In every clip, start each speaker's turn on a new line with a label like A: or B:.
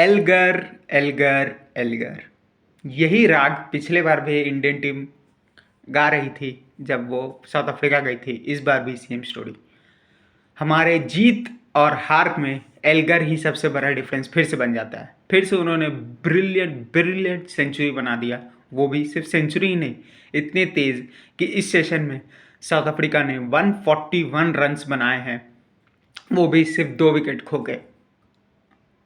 A: Elgar Elgar Elgar, यही राग पिछले बार भी इंडियन टीम गा रही थी जब वो साउथ अफ्रीका गई थी। इस बार भी सेम स्टोरी। हमारे जीत और हार में एल्गर ही सबसे बड़ा डिफरेंस फिर से बन जाता है। फिर से उन्होंने ब्रिलियंट ब्रिलियंट सेंचुरी बना दिया। वो भी सिर्फ सेंचुरी ही नहीं, इतने तेज कि इस सेशन में साउथ अफ्रीका ने 141 रन्स बनाए हैं, वो भी सिर्फ 2 विकेट खो के,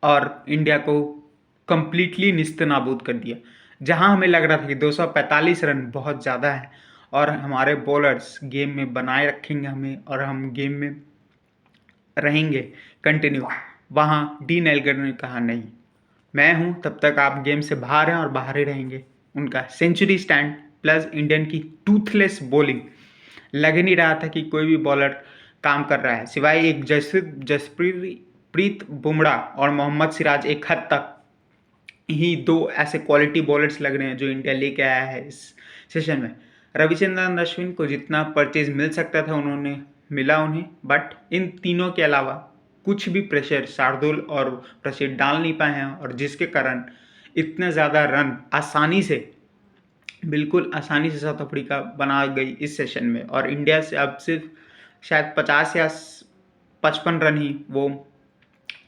A: और इंडिया को कंप्लीटली निस्तनाबूद कर दिया। जहां हमें लग रहा था कि 245 रन बहुत ज़्यादा है और हमारे बॉलर्स गेम में बनाए रखेंगे हमें और हम गेम में रहेंगे कंटिन्यू, वहां डीन एल्गर ने कहा नहीं, मैं हूं तब तक आप गेम से बाहर हैं और बाहर ही रहेंगे। उनका सेंचुरी स्टैंड प्लस इंडियन की टूथलेस बॉलिंग, लग ही नहीं रहा था कि कोई भी बॉलर काम कर रहा है सिवाय एक जसप्रीत बुमराह और मोहम्मद सिराज। एक हद तक ही दो ऐसे क्वालिटी बॉलर्स लग रहे हैं जो इंडिया लेके आया है इस सेशन में। रविचंद्रन अश्विन को जितना परचेज मिल सकता था उन्होंने मिला उन्हें, बट इन तीनों के अलावा कुछ भी प्रेशर शार्दुल और प्रसिद्ध डाल नहीं पाए हैं, और जिसके कारण इतने ज़्यादा रन आसानी से, बिल्कुल आसानी से साउथ अफ्रीका बना गई इस सेशन में। और इंडिया से अब सिर्फ शायद 50 या 55 रन ही वो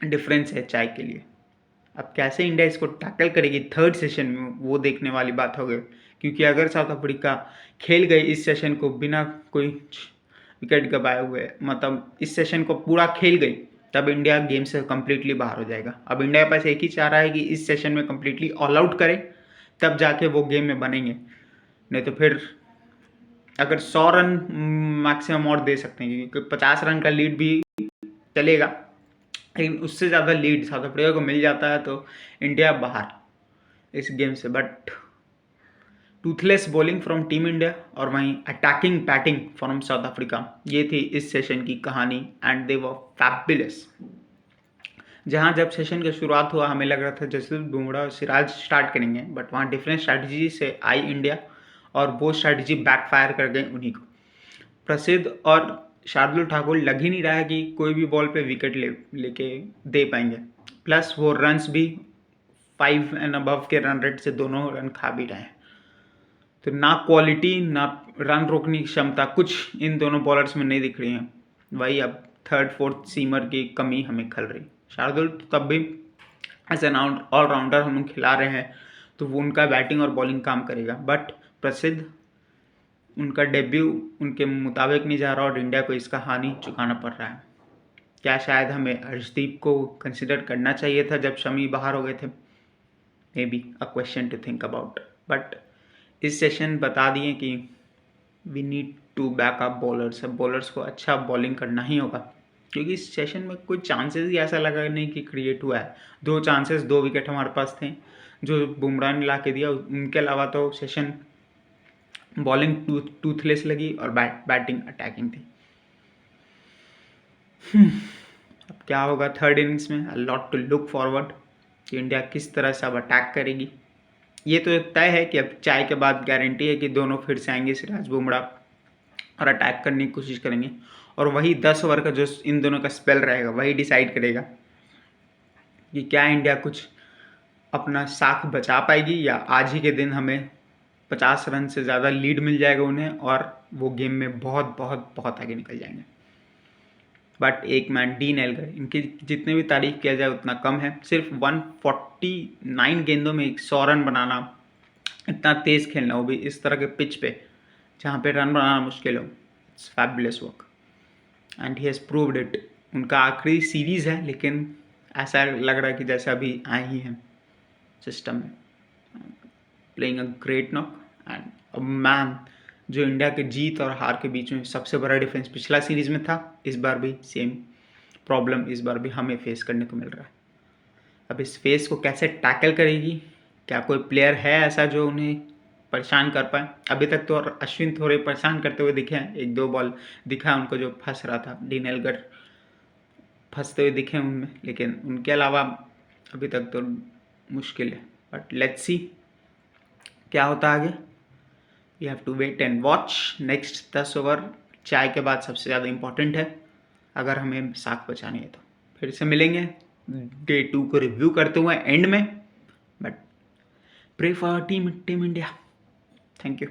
A: डिफरेंस है चाय के लिए। अब कैसे इंडिया इसको टैकल करेगी थर्ड सेशन में, वो देखने वाली बात हो गई। क्योंकि अगर साउथ अफ्रीका खेल गई इस सेशन को बिना कोई विकेट गंवाए हुए, मतलब इस सेशन को पूरा खेल गई, तब इंडिया गेम से कम्प्लीटली बाहर हो जाएगा। अब इंडिया के पास एक ही चाह रहा है कि इस सेशन में कम्प्लीटली ऑल आउट करे, तब जाके वो गेम में बनेंगे। नहीं तो फिर अगर 100 रन मैक्सिमम और दे सकते हैं, क्योंकि 50 रन का लीड भी चलेगा, लेकिन उससे ज़्यादा लीड साउथ अफ्रीका को मिल जाता है तो इंडिया बाहर इस गेम से। But Toothless bowling from team India और वहीं attacking batting from south Africa, ये थी इस सेशन की कहानी, एंड दे वर फैबुलस। जहाँ जब सेशन का शुरुआत हुआ हमें लग रहा था जसप्रीत बुमराह और सिराज स्टार्ट करेंगे, बट वहाँ डिफरेंट स्ट्रैटेजी से आई इंडिया और वो स्ट्रैटेजी बैकफायर कर गई उन्हीं को। प्रसिद्ध और शार्दुल ठाकुर लग ही नहीं रहा है कि कोई भी बॉल पे विकेट लेके दे पाएंगे, प्लस वो रन्स भी 5 एंड अबव के रन रेट से दोनों रन खा भी रहे हैं। तो ना क्वालिटी ना रन रोकने की क्षमता कुछ इन दोनों बॉलर्स में नहीं दिख रही है। वही अब थर्ड फोर्थ सीमर की कमी हमें खल रही। शार्दुल तब भी एज एन ऑलराउंडर हम खिला रहे हैं तो वो उनका बैटिंग और बॉलिंग काम करेगा, बट प्रसिद्ध उनका डेब्यू उनके मुताबिक नहीं जा रहा और इंडिया को इसका हानि चुकाना पड़ रहा है। क्या शायद हमें अर्शदीप को कंसिडर करना चाहिए था जब शमी बाहर हो गए थे? Maybe a question to think about. But इस सेशन बता दिए कि we need to back up bowlers. अब बॉलर्स को अच्छा बॉलिंग करना ही होगा, क्योंकि इस सेशन में कोई चांसेस ही ऐसा लगा नहीं कि क्रिएट हुआ है। 2 चांसेस 2 विकेट हमारे पास थे जो बुमराह ने ला के दिया। उनके अलावा तो सेशन बॉलिंग टूथलेस लगी और बैटिंग अटैकिंग थी। अब क्या होगा थर्ड इनिंग्स में? A lot to look forward कि इंडिया किस तरह से अब अटैक करेगी। ये तो तय है कि अब चाय के बाद गारंटी है कि दोनों फिर से आएंगे, सिराज बुमराह, और अटैक करने की कोशिश करेंगे। और वही 10 ओवर का जो इन दोनों का स्पेल रहेगा वही डिसाइड करेगा कि क्या इंडिया कुछ अपना साख बचा पाएगी या आज ही के दिन हमें 50 रन से ज़्यादा लीड मिल जाएगा उन्हें और वो गेम में बहुत बहुत बहुत आगे निकल जाएंगे। बट एक मैन डीन एल्गर, इनकी जितने भी तारीफ किया जाए उतना कम है। सिर्फ 149 गेंदों में 100 रन बनाना, इतना तेज़ खेलना, वो भी इस तरह के पिच पे जहाँ पे रन बनाना मुश्किल हो, it's fabulous work and he has proved it. उनका आखिरी सीरीज़ है, लेकिन ऐसा लग रहा है कि जैसे अभी आए ही हैं सिस्टम में, playing a great knock and a man, जो इंडिया के जीत और हार के बीच में सबसे बड़ा डिफरेंस पिछला सीरीज़ में था, इस बार भी सेम प्रॉब्लम इस बार भी हमें फेस करने को मिल रहा है। अब इस फेस को कैसे टैकल करेगी? क्या कोई प्लेयर है ऐसा जो उन्हें परेशान कर पाए? अभी तक तो अश्विन थोड़े परेशान करते हुए दिखे हैं, 1-2 बॉल दिखा उनको जो फंस रहा था, डीन एल्गर फंसते हुए दिखे उनमें, लेकिन उनके अलावा अभी तक तो मुश्किल है। बट लेट्स सी क्या होता है आगे। We have to wait and watch. Next 10 over चाय के बाद सबसे ज़्यादा इम्पॉर्टेंट है अगर हमें साख बचानी है तो। फिर से मिलेंगे डे 2 को रिव्यू करते हुए एंड में, but pray for team India. Thank you.